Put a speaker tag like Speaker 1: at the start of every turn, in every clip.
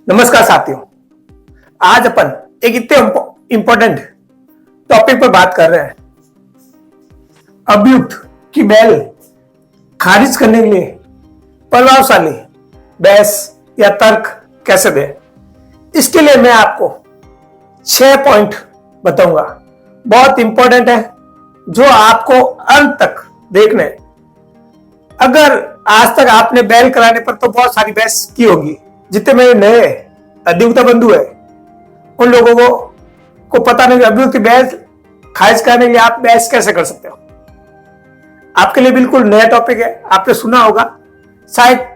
Speaker 1: नमस्कार साथियों। आज अपन एक इतने इंपॉर्टेंट टॉपिक पर बात कर रहे हैं। अभियुक्त की बेल खारिज करने के लिए प्रभावशाली बहस या तर्क कैसे दे। इसके लिए मैं आपको 6 पॉइंट बताऊंगा। बहुत इंपॉर्टेंट है, जो आपको अंत तक देखने हैं। अगर आज तक आपने बेल कराने पर तो बहुत सारी बहस की होगी, जितने मेरे नए अधिवक्ता बंधु है उन लोगों को पता नहीं अभियुक्त की बहस खारिज करने के लिए आप बहस कैसे कर सकते हो। आपके लिए बिल्कुल नया टॉपिक है, आपने सुना होगा, शायद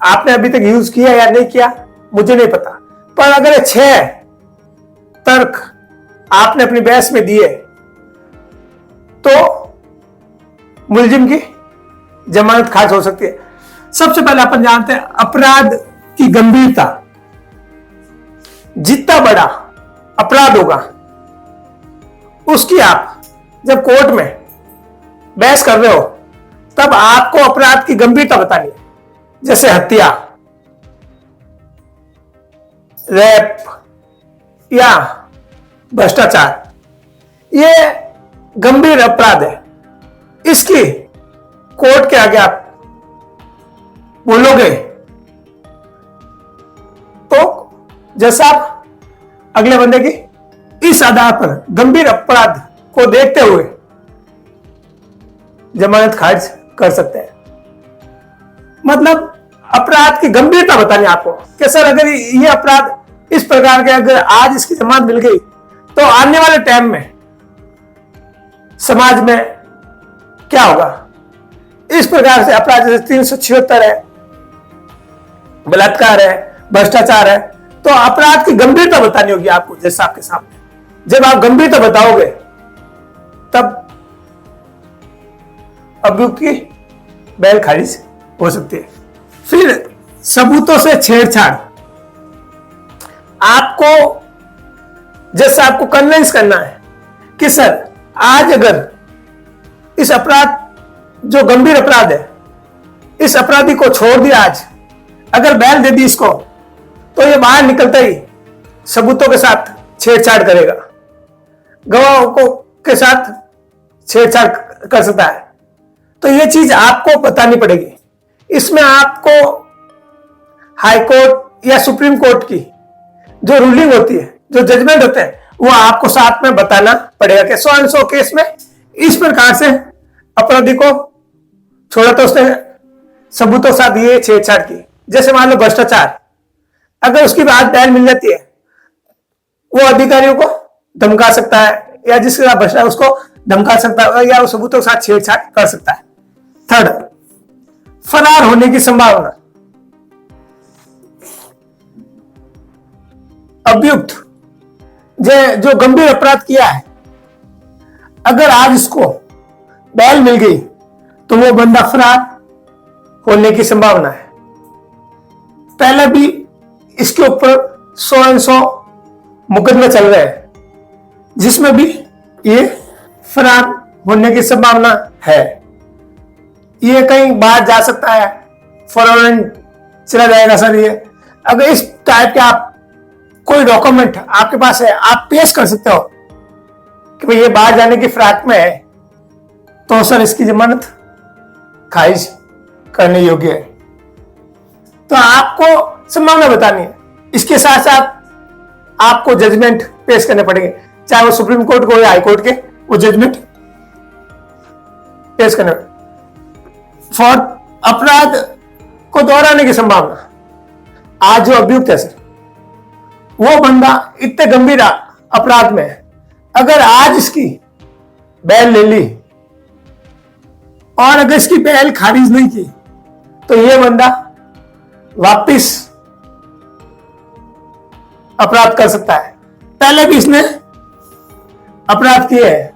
Speaker 1: आपने अभी तक यूज किया या नहीं किया मुझे नहीं पता, पर अगर ये 6 तर्क आपने अपनी बहस में दिए तो मुलजिम की जमानत खारिज हो सकती है। सबसे पहले अपन जानते हैं अपराध की गंभीरता। जितना बड़ा अपराध होगा उसकी आप जब कोर्ट में बहस कर रहे हो तब आपको अपराध की गंभीरता बतानी है। जैसे हत्या, रेप या भ्रष्टाचार, ये गंभीर अपराध है। इसकी कोर्ट के आगे आप बोलोगे तो जैसा आप अगले बंदे की इस आधार पर गंभीर अपराध को देखते हुए जमानत खारिज कर सकते हैं। मतलब अपराध की गंभीरता बतानी आपको कि सर अगर ये अपराध इस प्रकार के अगर आज इसकी जमानत मिल गई तो आने वाले टाइम में समाज में क्या होगा। इस प्रकार से अपराध जैसे 376 है, बलात्कार है, भ्रष्टाचार है, तो अपराध की गंभीरता बतानी होगी आपको। जैसा आपके सामने जब आप गंभीरता बताओगे तब अभियुक्त की बेल खारिज हो सकती है। फिर सबूतों से छेड़छाड़, आपको जैसा आपको कन्विंस करना है कि सर आज अगर इस अपराध जो गंभीर अपराध है इस अपराधी को छोड़ दिया, आज अगर बेल दे दी इसको तो ये बाहर निकलते ही सबूतों के साथ छेड़छाड़ करेगा, गवाहों को के साथ छेड़छाड़ कर सकता है। तो ये चीज आपको बतानी पड़ेगी। इसमें आपको हाई कोर्ट या सुप्रीम कोर्ट की जो रूलिंग होती है, जो जजमेंट होते हैं, वो आपको साथ में बताना पड़ेगा कि सो एंड सो केस में इस प्रकार से अपराधी को छोड़ा तो उसने सबूतों के साथ ये छेड़छाड़ की। जैसे मान लो भ्रष्टाचार, अगर उसकी बात बेल मिल जाती है वो अधिकारियों को धमका सकता है या जिसके साथ भ्रष्टाचार उसको धमका सकता है या वो सबूतों के साथ छेड़छाड़ कर सकता है। थर्ड, फरार होने की संभावना। अभियुक्त जो गंभीर अपराध किया है, अगर आज इसको बेल मिल गई तो वो बंदा फरार होने की संभावना है। पहले भी इसके ऊपर 100 मुकदमे चल रहे हैं जिसमें भी ये फरार होने की संभावना है। ये कहीं बाहर जा सकता है, फॉरेन चला जाएगा सर। ये अगर इस टाइप के आप कोई डॉक्यूमेंट आपके पास है, आप पेश कर सकते हो कि भाई ये बाहर जाने की फिराक में है, तो सर इसकी जमानत खारिज करने योग्य है। तो आपको संभावना बतानी है। इसके साथ साथ आपको जजमेंट पेश करने पड़ेंगे, चाहे वो सुप्रीम कोर्ट को या हाई कोर्ट के, वो जजमेंट पेश करने। फोर्थ, अपराध को दोहराने की संभावना। आज जो अभियुक्त है सर, वो बंदा इतने गंभीर अपराध में है, अगर आज इसकी बेल ले ली और अगर इसकी बेल खारिज नहीं की तो ये बंदा वापिस अपराध कर सकता है। पहले भी इसने अपराध किए हैं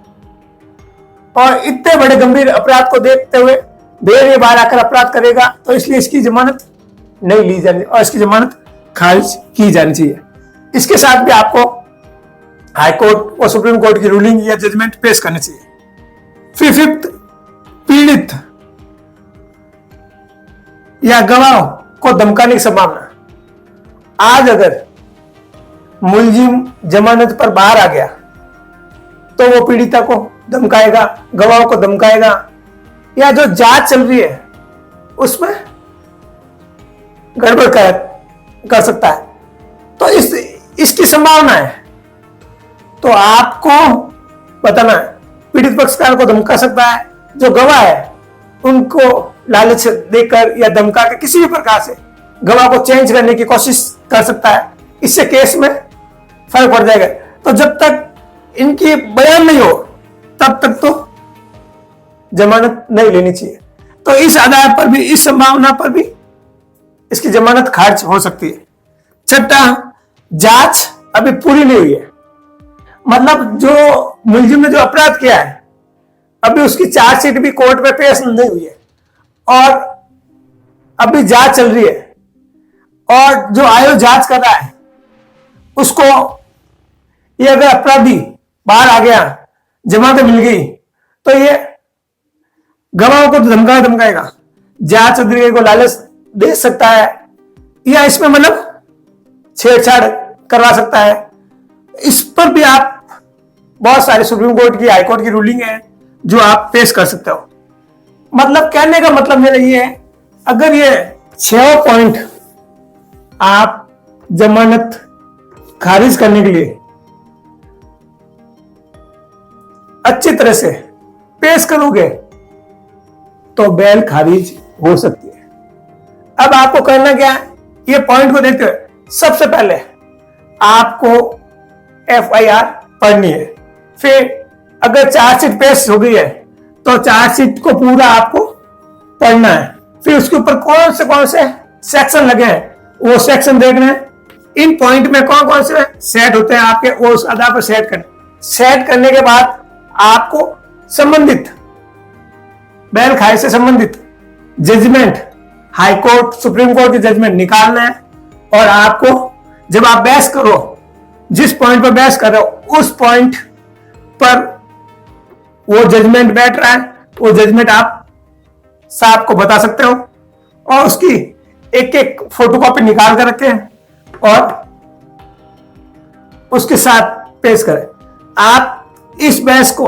Speaker 1: और इतने बड़े गंभीर अपराध को देखते हुए देर ये बार आकर अपराध करेगा, तो इसलिए इसकी जमानत नहीं ली जानी और इसकी जमानत खारिज की जानी चाहिए। इसके साथ भी आपको हाई कोर्ट और सुप्रीम कोर्ट की रूलिंग या जजमेंट पेश करनी चाहिए। फिर फिफ्थ, पीड़ित या गवाह को धमकाने की संभावना। आज अगर मुलजिम जमानत पर बाहर आ गया तो वो पीड़िता को धमकाएगा, गवाहों को धमकाएगा, या जो जांच चल रही है उसमें गड़बड़ कर सकता है। तो इसकी संभावना है। तो आपको बताना है, पीड़ित पक्षकार को धमका सकता है, जो गवाह है उनको लालच देकर या धमका के किसी भी प्रकार से गवाह को चेंज करने की कोशिश कर सकता है। इससे केस में फर्क पड़ जाएगा। तो जब तक इनकी बयान नहीं हो तब तक तो जमानत नहीं लेनी चाहिए। तो इस आधार पर भी, इस संभावना पर भी इसकी जमानत खारिज हो सकती है। छठा, जांच अभी पूरी नहीं हुई है। मतलब जो मुलजिम ने जो अपराध किया है अभी उसकी चार्जशीट भी कोर्ट में पेश नहीं हुई है और अभी जांच चल रही है, और जो आयोग जांच कर रहा है उसको ये अगर अपराधी बाहर आ गया, जमानत मिल गई, तो ये गवाहों को धमकाएगा, जांच अधिकारी को लालच दे सकता है, या इसमें मतलब छेड़छाड़ करवा सकता है। इस पर भी आप बहुत सारे सुप्रीम कोर्ट की, हाई कोर्ट की रूलिंग है जो आप पेश कर सकते हो। मतलब कहने का मतलब मेरा ये है, अगर ये 6 पॉइंट आप जमानत खारिज करने के लिए अच्छी तरह से पेश करोगे तो बेल खारिज हो सकती है। अब आपको करना क्या है, ये पॉइंट को देखते हुए सबसे पहले आपको FIR पढ़नी है। फिर अगर चार्जशीट पेश हो गई है तो चार्जशीट को पूरा आपको पढ़ना है। फिर उसके ऊपर कौन से सेक्शन लगे हैं वो सेक्शन देखना है। इन पॉइंट में कौन कौन से सेट होते हैं आपके, वो उस आधार पर सेट करने के बाद आपको संबंधित बेल खारिज से संबंधित judgment, high court, supreme court की जजमेंट निकालना है। और आपको जब आप बहस करो, जिस पॉइंट पर बहस कर रहे हो उस पॉइंट पर वो जजमेंट बैठ रहा है, वो जजमेंट आप साहब को बता सकते हो और उसकी एक एक फोटोकॉपी निकाल कर रखें और उसके साथ पेश करें। आप इस बहस को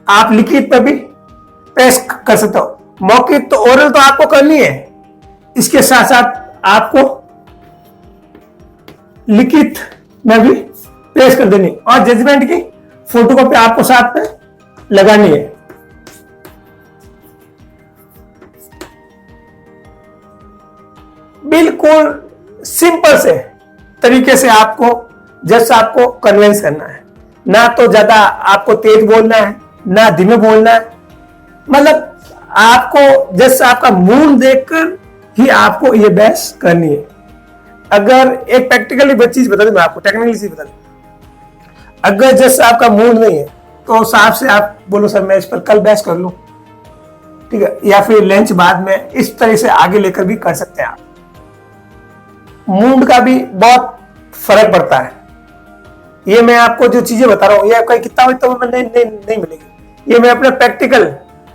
Speaker 1: आप लिखित पर भी पेश कर सकते हो। मौखिक तो ओरल तो आपको करनी है, इसके साथ साथ आपको लिखित में भी पेश कर देनी और जजमेंट की फोटोकॉपी आपको साथ में लगानी है। बिल्कुल सिंपल से तरीके से आपको जज साहब को कन्विंस करना है। ना तो ज्यादा आपको तेज बोलना है, ना धीमे बोलना है। मतलब आपको जज साहब का मूड देखकर ही आपको ये बहस करनी है। अगर एक प्रैक्टिकली चीज बता दूं मैं आपको, टेक्निकली चीज बता दूं, अगर जज साहब का मूड नहीं है तो साहब से आप बोलो सर मैं इस पर कल बहस कर लूं, ठीक है, या फिर लंच बाद में, इस तरह से आगे लेकर भी कर सकते हैं आप। मूड का भी बहुत फर्क पड़ता है। ये मैं आपको जो चीजें बता रहा हूँ ये आपका किताब में नहीं मिलेगी। ये मैं अपने प्रैक्टिकल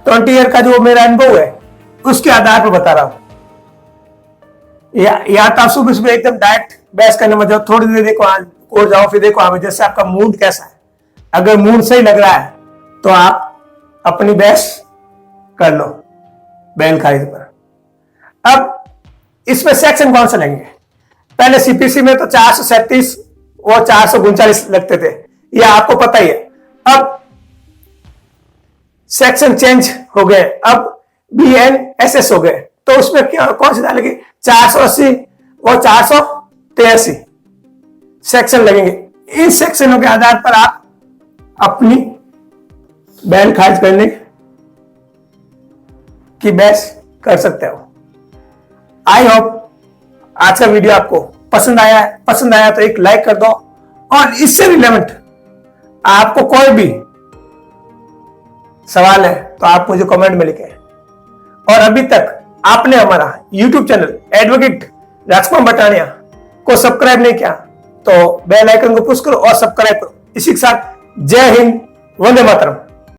Speaker 1: 20 ईयर का जो मेरा अनुभव है उसके आधार पर बता रहा हूँ। या तो आप सुबह एकदम डायरेक्ट बहस करने में जाओ, थोड़ी देर देखो और जाओ, फिर देखो आगे जैसे आपका मूड कैसा है। अगर मूड सही लग रहा है तो आप अपनी बहस कर लो बेल खारिज पर। अब इसमें सेक्शन कौन सा लेंगे? पहले CPC में तो 437 और 439 लगते थे, ये आपको पता ही है। अब सेक्शन चेंज हो गए, अब BNSS हो गए, तो उसमें क्या कौन सी डालेगी? 480 और 483 सेक्शन लगेंगे। इन सेक्शनों के आधार पर आप अपनी बेल खारिज करने की बहस कर सकते हो। आई होप आज का वीडियो आपको पसंद आया है। पसंद आया तो एक लाइक कर दो और इससे रिलेवेंट आपको कोई भी सवाल है तो आप मुझे कमेंट में लिखें। और अभी तक आपने हमारा YouTube चैनल एडवोकेट राजकुमार बटानिया को सब्सक्राइब नहीं किया तो बेल आइकन को पुश करो और सब्सक्राइब करो। इसी के साथ जय हिंद, वंदे मातरम।